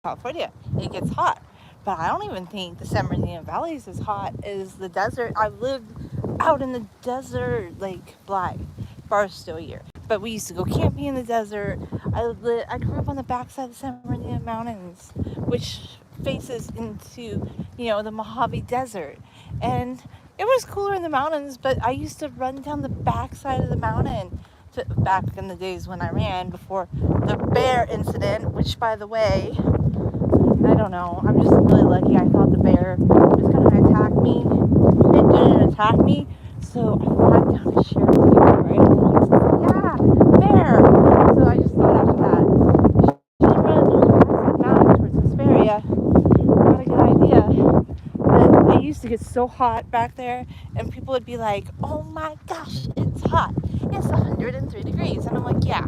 California, it gets hot. But I don't even think the San Bernardino Valley is as hot as the desert. I've lived out in the desert, like Bly, Barstow here. But we used to go camping in the desert. I grew up on the backside of the San Bernardino Mountains, which faces into, the Mojave Desert. And it was cooler in the mountains, but I used to run down the backside of the mountain back in the days when I ran before the bear incident, which, by the way, I don't know. I'm just really lucky. I thought the bear was going to attack me. It didn't attack me, so I flagged down a sheriff to give me a ride home. Yeah, bear. So I just thought after that, should run mountain towards Hesperia. Not a good idea. But it used to get so hot back there, and people would be like, "Oh my gosh, it's hot. It's 103 degrees," and I'm like, "Yeah."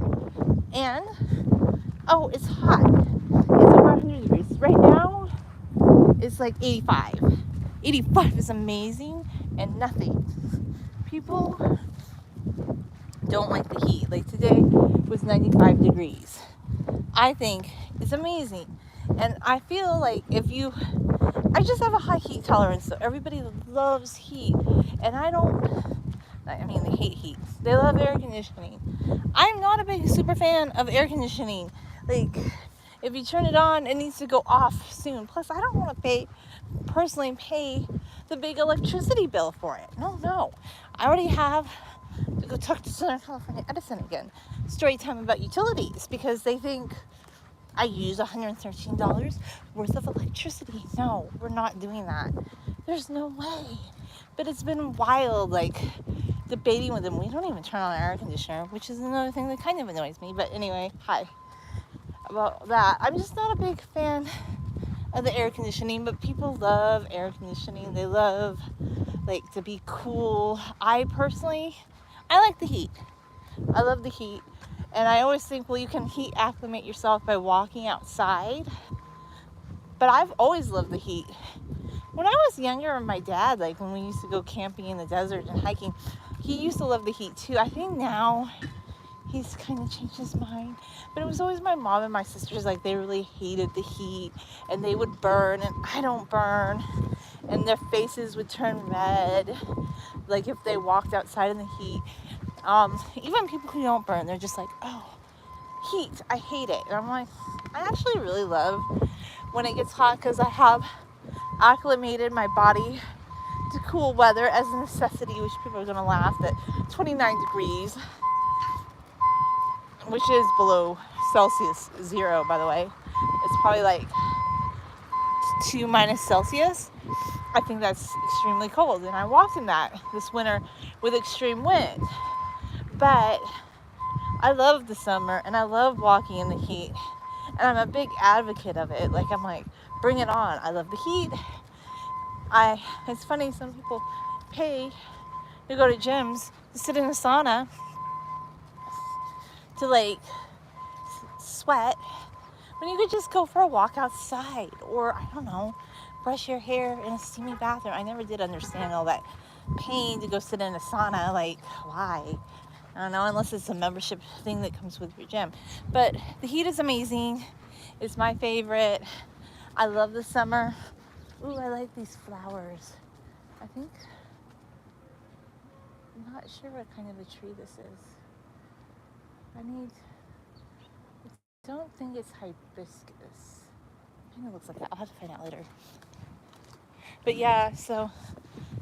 And oh, it's hot. It's over 100 degrees right now. It's like 85. 85 is amazing and nothing. People don't like the heat. Like today was 95 degrees. I think it's amazing. And I feel like I just have a high heat tolerance. So everybody loves heat. And they hate heat. They love air conditioning. I'm not a big super fan of air conditioning. Like, if you turn it on, it needs to go off soon. Plus, I don't want to personally pay the big electricity bill for it. No. I already have to go talk to Southern California Edison again. Story time about utilities, because they think I use $113 worth of electricity. No, we're not doing that. There's no way. But it's been wild, debating with them. We don't even turn on our air conditioner, which is another thing that kind of annoys me. But anyway, hi. About that, I'm just not a big fan of the air conditioning, but people love air conditioning. They love to be cool. I like the heat. I love the heat, and I always think, well, you can heat acclimate yourself by walking outside, but I've always loved the heat. When I was younger, my dad, when we used to go camping in the desert and hiking, he used to love the heat too. I think now he's kind of changed his mind, but it was always my mom and my sisters, they really hated the heat, and they would burn, and I don't burn, and their faces would turn red, if they walked outside in the heat. Even people who don't burn, they're just like, oh, heat, I hate it. And I'm like, I actually really love when it gets hot, because I have acclimated my body to cool weather as a necessity, which people are going to laugh at 29 degrees, which is below Celsius zero, by the way. It's probably 2 minus Celsius. I think that's extremely cold, and I walked in that this winter with extreme wind. But I love the summer, and I love walking in the heat, and I'm a big advocate of it. I'm like, bring it on. I love the heat. It's funny, some people pay to go to gyms to sit in a sauna to sweat, when you could just go for a walk outside, or I don't know, brush your hair in a steamy bathroom. I never did understand all that pain to go sit in a sauna. Why? I don't know, unless it's a membership thing that comes with your gym. But the heat is amazing. It's my favorite. I love the summer. Ooh, I like these flowers. I'm not sure what kind of a tree this is. I don't think it's hibiscus. It kind of looks like that. I'll have to find out later. But yeah, so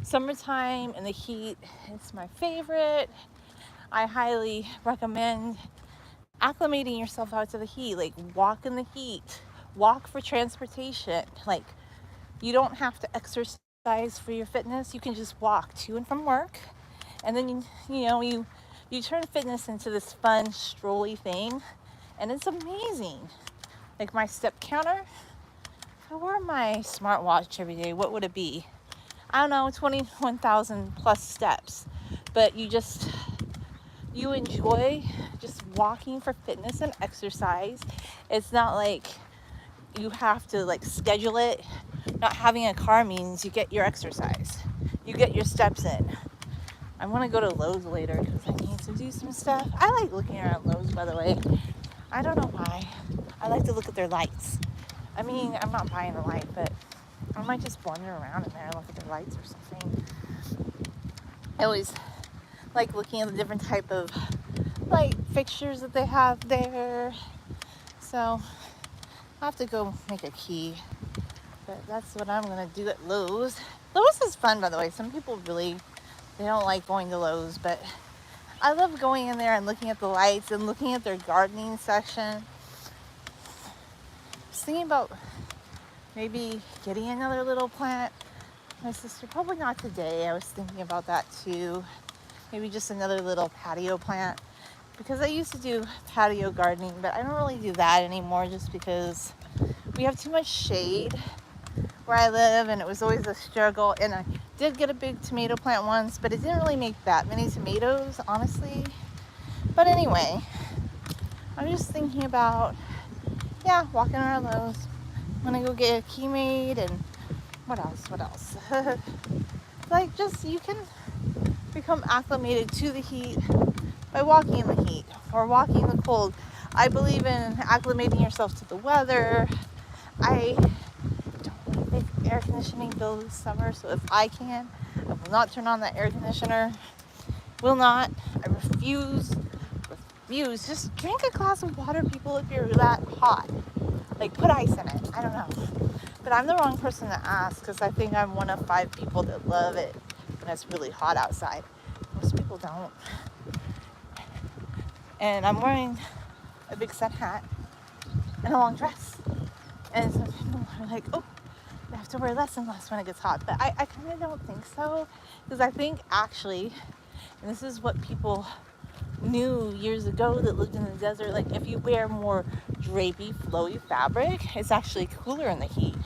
summertime and the heat, it's my favorite. I highly recommend acclimating yourself out to the heat. Walk in the heat. Walk for transportation. You don't have to exercise for your fitness. You can just walk to and from work. And then, you turn fitness into this fun, strolly thing. And it's amazing. My step counter. If I wore my smartwatch every day, what would it be? I don't know, 21,000 plus steps. But you enjoy just walking for fitness and exercise. It's not like you have to schedule it. Not having a car means you get your exercise. You get your steps in. I want to go to Lowe's later because I need to do some stuff. I like looking around Lowe's, by the way. I don't know why. I like to look at their lights. I mean, I'm not buying a light, but I might just wander around in there and look at the lights or something. I always like looking at the different type of light fixtures that they have there. So I have to go make a key, but that's what I'm gonna do at Lowe's. Lowe's is fun, by the way. Some people really, they don't like going to Lowe's, but I love going in there and looking at the lights and looking at their gardening section. I was thinking about maybe getting another little plant. My sister, probably not today. I was thinking about that too. Maybe just another little patio plant, because I used to do patio gardening, but I don't really do that anymore just because we have too much shade where I live, and it was always a struggle. And I did get a big tomato plant once, but it didn't really make that many tomatoes, honestly. But anyway, I'm just thinking about, walking around Lowe's. I'm gonna go get a key made, and what else? Like, just, you can become acclimated to the heat by walking in the heat or walking in the cold. I believe in acclimating yourself to the weather. I don't want a big air conditioning bill this summer, so if I can, I will not turn on that air conditioner. Will not. I refuse. Just drink a glass of water, people, if you're that hot. Like, put ice in it. I don't know. But I'm the wrong person to ask, because I think I'm one of 5 people that love it when it's really hot outside. Most people don't. And I'm wearing a big sun hat and a long dress. And some people are like, oh, you have to wear less and less when it gets hot. But I kind of don't think so. Because I think actually, and this is what people knew years ago that lived in the desert, like if you wear more drapey, flowy fabric, it's actually cooler in the heat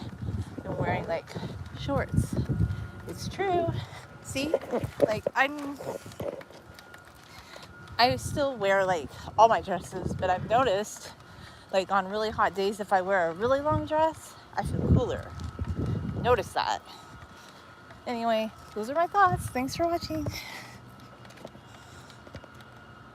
than wearing like shorts. It's true. See, like I still wear like all my dresses, but I've noticed like on really hot days, if I wear a really long dress, I feel cooler. Notice that. Anyway, those are my thoughts. Thanks for watching.